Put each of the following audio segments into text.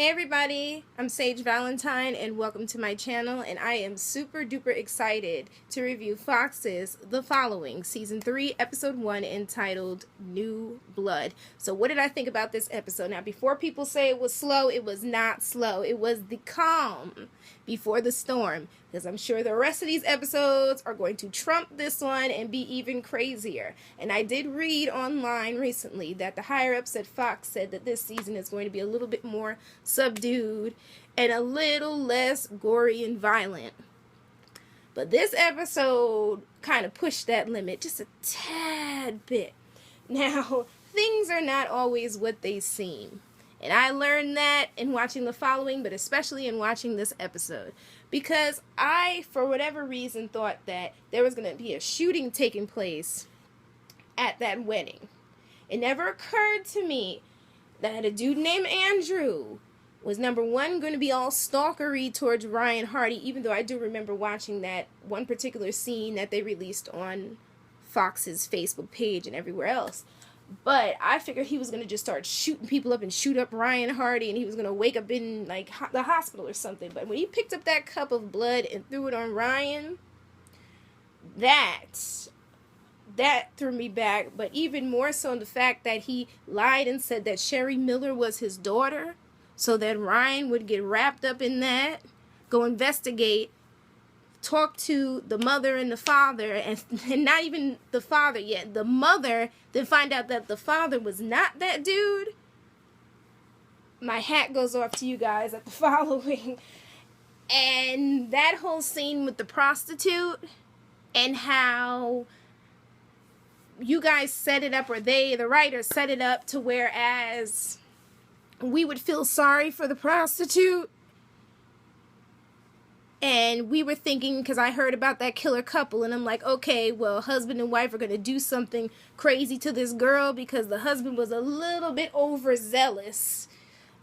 Hey everybody, I'm Sage Valentine and welcome to my channel, and I am super duper excited to review Fox's The Following, Season 3, Episode 1, entitled New Blood. So what did I think about this episode? Now, before people say it was slow, it was not slow. It was the calm before the storm, because I'm sure the rest of these episodes are going to trump this one and be even crazier. And I did read online recently that the higher-ups at Fox said that this season is going to be a little bit more subdued and a little less gory and violent. But this episode kind of pushed that limit just a tad bit. Now, things are not always what they seem. And I learned that in watching The Following, but especially in watching this episode. Because I, for whatever reason, thought that there was going to be a shooting taking place at that wedding. It never occurred to me that a dude named Andrew was, number one, going to be all stalkery towards Ryan Hardy, even though I do remember watching that one particular scene that they released on Fox's Facebook page and everywhere else. But I figured he was going to just start shooting people up and shoot up Ryan Hardy, and he was going to wake up in, like, the hospital or something. But when he picked up that cup of blood and threw it on Ryan, that threw me back. But even more so in the fact that he lied and said that Sherry Miller was his daughter, so that Ryan would get wrapped up in that, go investigate, talk to the mother and the father, and not even the father yet, the mother, then find out that the father was not that dude. My hat goes off to you guys at The Following. And that whole scene with the prostitute and how you guys set it up, or the writers set it up to whereas we would feel sorry for the prostitute. And we were thinking, because I heard about that killer couple, and I'm like, okay, well, husband and wife are going to do something crazy to this girl because the husband was a little bit overzealous,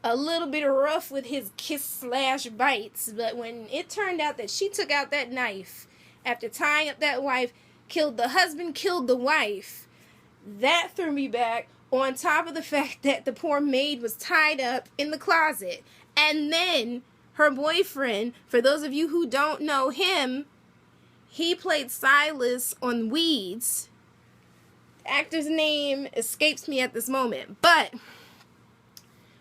a little bit rough with his kiss/bites. But when it turned out that she took out that knife after tying up that wife, killed the husband, killed the wife, that threw me back, on top of the fact that the poor maid was tied up in the closet. And then her boyfriend, for those of you who don't know him, he played Silas on Weeds. The actor's name escapes me at this moment. But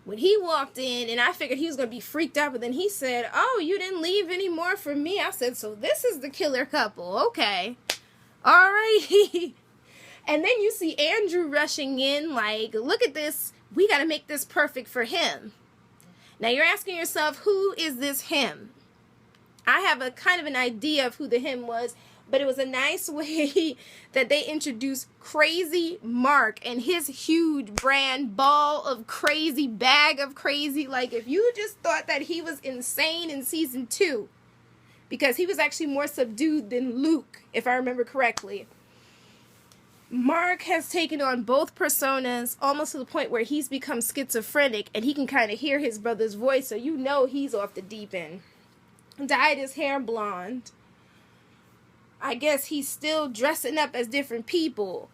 when he walked in, and I figured he was going to be freaked out, but then he said, "Oh, you didn't leave any more for me." I said, so this is the killer couple. Okay. All right. And then you see Andrew rushing in like, look at this. We got to make this perfect for him. Now you're asking yourself, who is this him? I have a kind of an idea of who the him was, but it was a nice way that they introduced Crazy Mark and his huge brand ball of crazy, bag of crazy. Like, if you just thought that he was insane in season 2, because he was actually more subdued than Luke, if I remember correctly. Mark has taken on both personas almost to the point where he's become schizophrenic and he can kind of hear his brother's voice, so you know he's off the deep end. Dyed his hair blonde. I guess he's still dressing up as different people,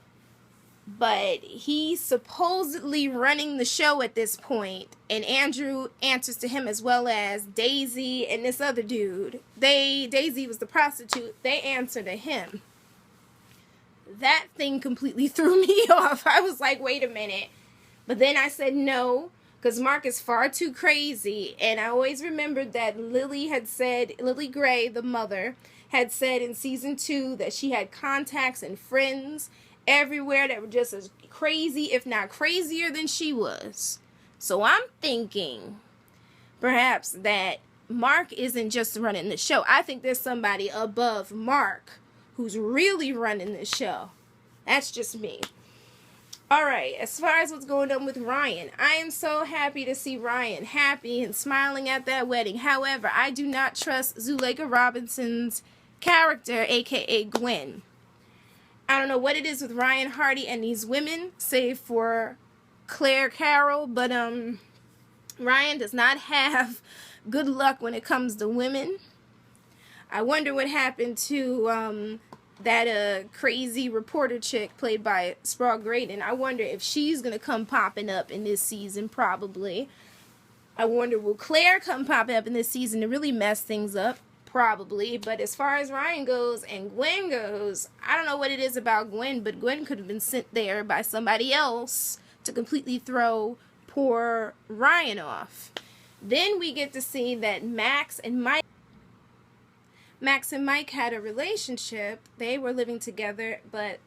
but he's supposedly running the show at this point, and Andrew answers to him, as well as Daisy and this other dude. Daisy was the prostitute. They answer to him. That thing completely threw me off. I was like, wait a minute. But then I said no, because Mark is far too crazy. And I always remembered that Lily Gray, the mother, had said in season 2 that she had contacts and friends everywhere that were just as crazy, if not crazier than she was. So I'm thinking perhaps that Mark isn't just running the show. I think there's somebody above Mark who's really running this show. That's just me. Alright, as far as what's going on with Ryan, I am so happy to see Ryan happy and smiling at that wedding. However, I do not trust Zuleika Robinson's character, aka Gwen. I don't know what it is with Ryan Hardy and these women, save for Claire Carroll, but Ryan does not have good luck when it comes to women. I wonder what happened to that crazy reporter chick played by Sprague Graydon. I wonder if she's going to come popping up in this season, probably. I wonder, will Claire come pop up in this season to really mess things up? Probably. But as far as Ryan goes and Gwen goes, I don't know what it is about Gwen, but Gwen could have been sent there by somebody else to completely throw poor Ryan off. Then we get to see that Max and Mike had a relationship. They were living together, but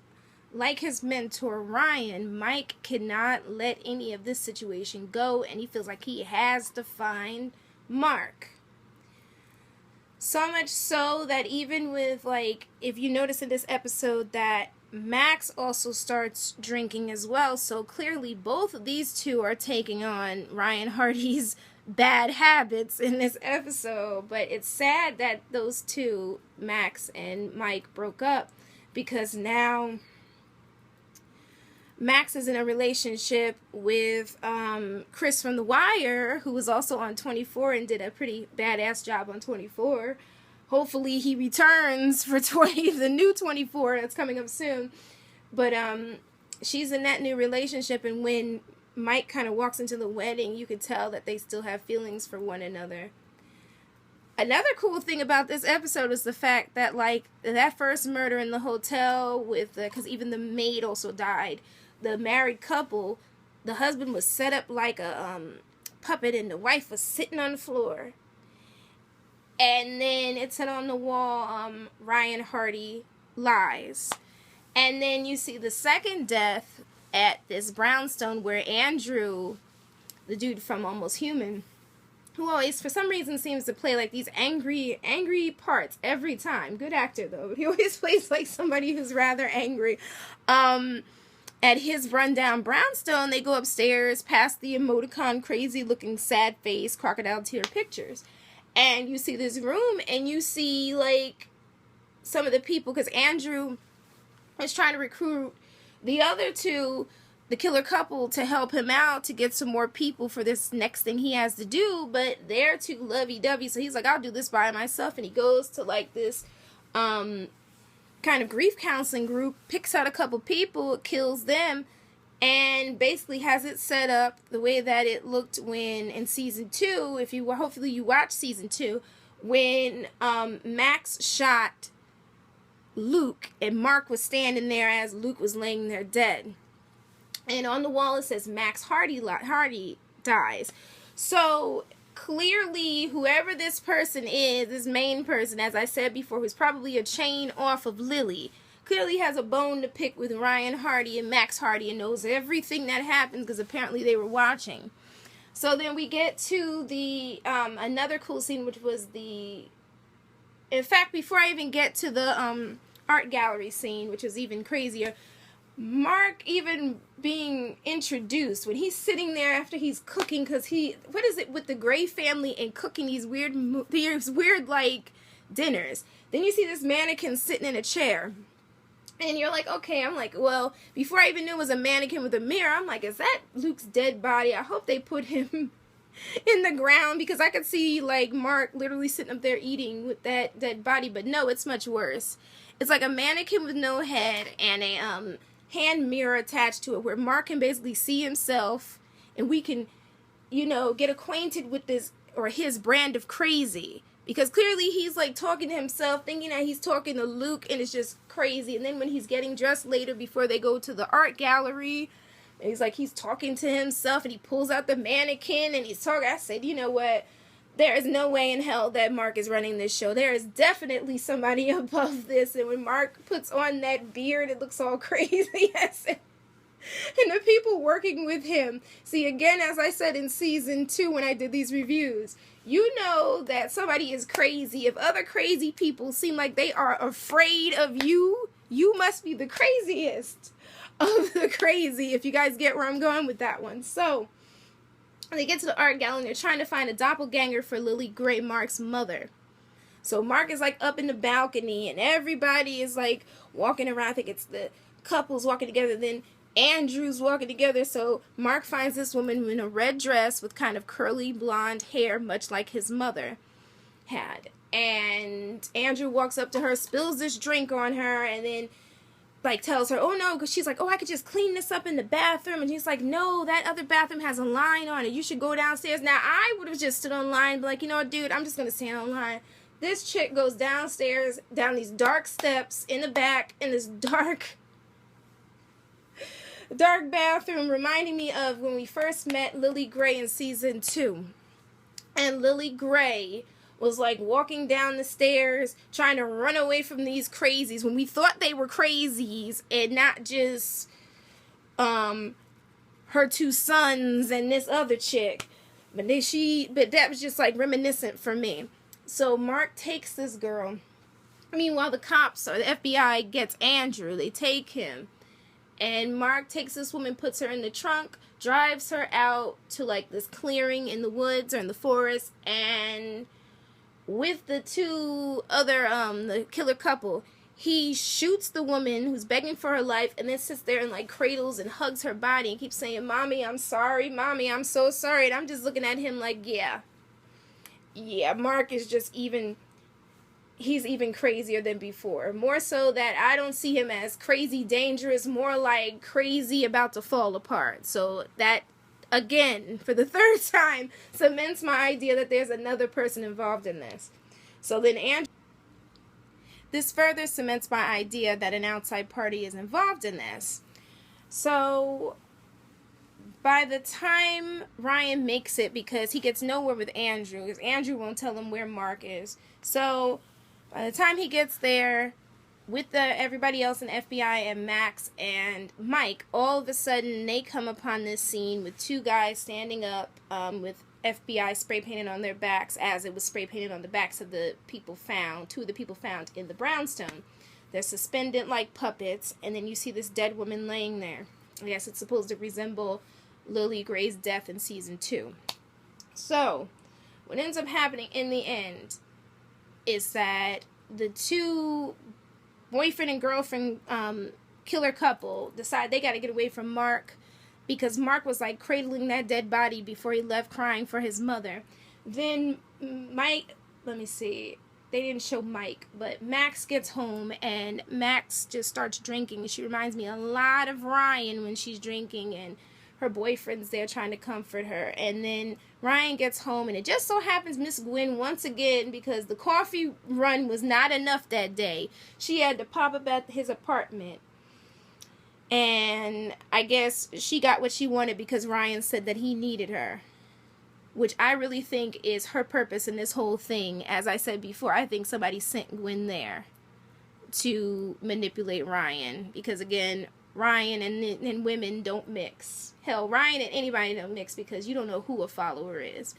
like his mentor Ryan, Mike cannot let any of this situation go, and he feels like he has to find Mark. So much so that even with, like, if you notice in this episode that Max also starts drinking as well, so clearly both of these two are taking on Ryan Hardy's bad habits in this episode. But it's sad that those two, Max and Mike, broke up, because now Max is in a relationship with Chris from The Wire, who was also on 24 and did a pretty badass job on 24. Hopefully he returns for the new 24 that's coming up soon. But she's in that new relationship, and when Mike kind of walks into the wedding, you could tell that they still have feelings for one another. Another cool thing about this episode is the fact that, like, that first murder in the hotel with, because even the maid also died, the married couple, the husband was set up like a puppet, and the wife was sitting on the floor. And then it said on the wall, Ryan Hardy lies. And then you see the second death at this brownstone where Andrew, the dude from Almost Human, who always, for some reason, seems to play like these angry parts every time. Good actor, though. He always plays like somebody who's rather angry. At his rundown brownstone, they go upstairs past the emoticon crazy looking sad face crocodile tear pictures. And you see this room, and you see, like, some of the people, because Andrew is trying to recruit the other two, the killer couple, to help him out to get some more people for this next thing he has to do, but they're too lovey-dovey, so he's like, I'll do this by myself, and he goes to, like, this kind of grief counseling group, picks out a couple people, kills them, and basically has it set up the way that it looked when in season 2, hopefully you watch season 2, when Max shot Luke and Mark was standing there as Luke was laying there dead. And on the wall it says Max Hardy dies. So clearly whoever this person is, this main person, as I said before, who's probably a chain off of Lily, clearly has a bone to pick with Ryan Hardy and Max Hardy and knows everything that happens because apparently they were watching. So then we get to the another cool scene, which was in fact, before I even get to the art gallery scene, which was even crazier, Mark even being introduced when he's sitting there after he's cooking, because what is it with the Gray family and cooking these weird like dinners. Then you see this mannequin sitting in a chair. And you're like, okay, I'm like, well, before I even knew it was a mannequin with a mirror, I'm like, is that Luke's dead body? I hope they put him in the ground, because I could see, like, Mark literally sitting up there eating with that dead body. But no, it's much worse. It's like a mannequin with no head and a hand mirror attached to it, where Mark can basically see himself, and we can, get acquainted with this, or his brand of crazy. Because clearly he's, like, talking to himself, thinking that he's talking to Luke, and it's just crazy. And then when he's getting dressed later before they go to the art gallery, and he's talking to himself, and he pulls out the mannequin, and he's talking. I said, you know what? There is no way in hell that Mark is running this show. There is definitely somebody above this. And when Mark puts on that beard, it looks all crazy. And the people working with him. See, again, as I said in season 2 when I did these reviews, you know that somebody is crazy. If other crazy people seem like they are afraid of you, you must be the craziest of the crazy, if you guys get where I'm going with that one. So they get to the art gallery, and they're trying to find a doppelganger for Lily Gray, Mark's mother. So Mark is, like, up in the balcony, and everybody is, like, walking around. I think it's the couples walking together. Then Andrew's walking together. So Mark finds this woman in a red dress with kind of curly blonde hair, much like his mother had. And Andrew walks up to her, spills this drink on her, and then like tells her, oh no, because she's like, oh, I could just clean this up in the bathroom. And he's like, no, that other bathroom has a line on it. You should go downstairs. Now, I would have just stood on line, but like, you know what, dude, I'm just going to stand on line. This chick goes downstairs, down these dark steps, in the back, in this dark bathroom, reminding me of when we first met Lily Gray in season 2. And Lily Gray was like walking down the stairs trying to run away from these crazies when we thought they were crazies, and not just her 2 sons and this other chick. But that was just like reminiscent for me. So Mark takes this girl. Meanwhile, the cops or the FBI gets Andrew. They take him. And Mark takes this woman, puts her in the trunk, drives her out to like this clearing in the woods or in the forest, and with the 2 other, the killer couple, he shoots the woman who's begging for her life, and then sits there and like cradles and hugs her body and keeps saying, Mommy, I'm sorry. Mommy, I'm so sorry. And I'm just looking at him like, yeah, Mark is just he's even crazier than before. More so that I don't see him as crazy dangerous, more like crazy about to fall apart. So that, again, for the 3rd time, cements my idea that there's another person involved in this. So then this further cements my idea that an outside party is involved in this. So by the time Ryan makes it, because he gets nowhere with Andrew, because Andrew won't tell him where Mark is. So by the time he gets there, with everybody else in FBI and Max and Mike, all of a sudden they come upon this scene with 2 guys standing up with FBI spray painted on their backs, as it was spray painted on the backs of the people found, 2 of the people found in the brownstone. They're suspended like puppets, and then you see this dead woman laying there. I guess it's supposed to resemble Lily Gray's death in season 2. So what ends up happening in the end is that the 2 boyfriend and girlfriend killer couple decide they got to get away from Mark, because Mark was like cradling that dead body before he left, crying for his mother. Then Mike, let me see, they didn't show Mike, but Max gets home, and Max just starts drinking. She reminds me a lot of Ryan when she's drinking, and her boyfriend's there trying to comfort her. And then Ryan gets home, and it just so happens Miss Gwen, once again, because the coffee run was not enough that day, she had to pop up at his apartment. And I guess she got what she wanted because Ryan said that he needed her, which I really think is her purpose in this whole thing. As I said before, I think somebody sent Gwen there to manipulate Ryan, because again, Ryan and women don't mix. Hell, Ryan and anybody don't mix, because you don't know who a follower is.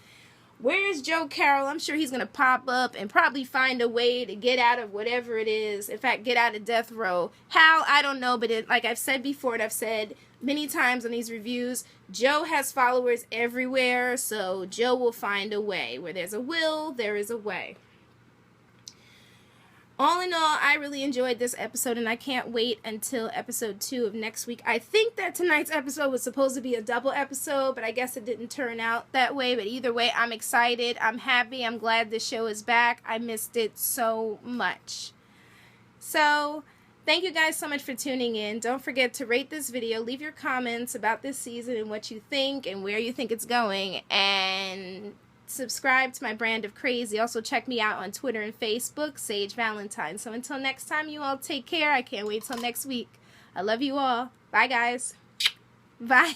Where is Joe Carroll? I'm sure he's going to pop up and probably find a way to get out of whatever it is. In fact, get out of death row. How? I don't know, but like I've said before, and I've said many times on these reviews, Joe has followers everywhere, so Joe will find a way. Where there's a will, there is a way. All in all, I really enjoyed this episode, and I can't wait until episode 2 of next week. I think that tonight's episode was supposed to be a double episode, but I guess it didn't turn out that way. But either way, I'm excited. I'm happy. I'm glad this show is back. I missed it so much. So, thank you guys so much for tuning in. Don't forget to rate this video. Leave your comments about this season and what you think and where you think it's going. And subscribe to my brand of crazy. Also check me out on Twitter and Facebook, Sage Valentine. So until next time, you all take care. I can't wait till next week. I love you all. Bye, guys. Bye.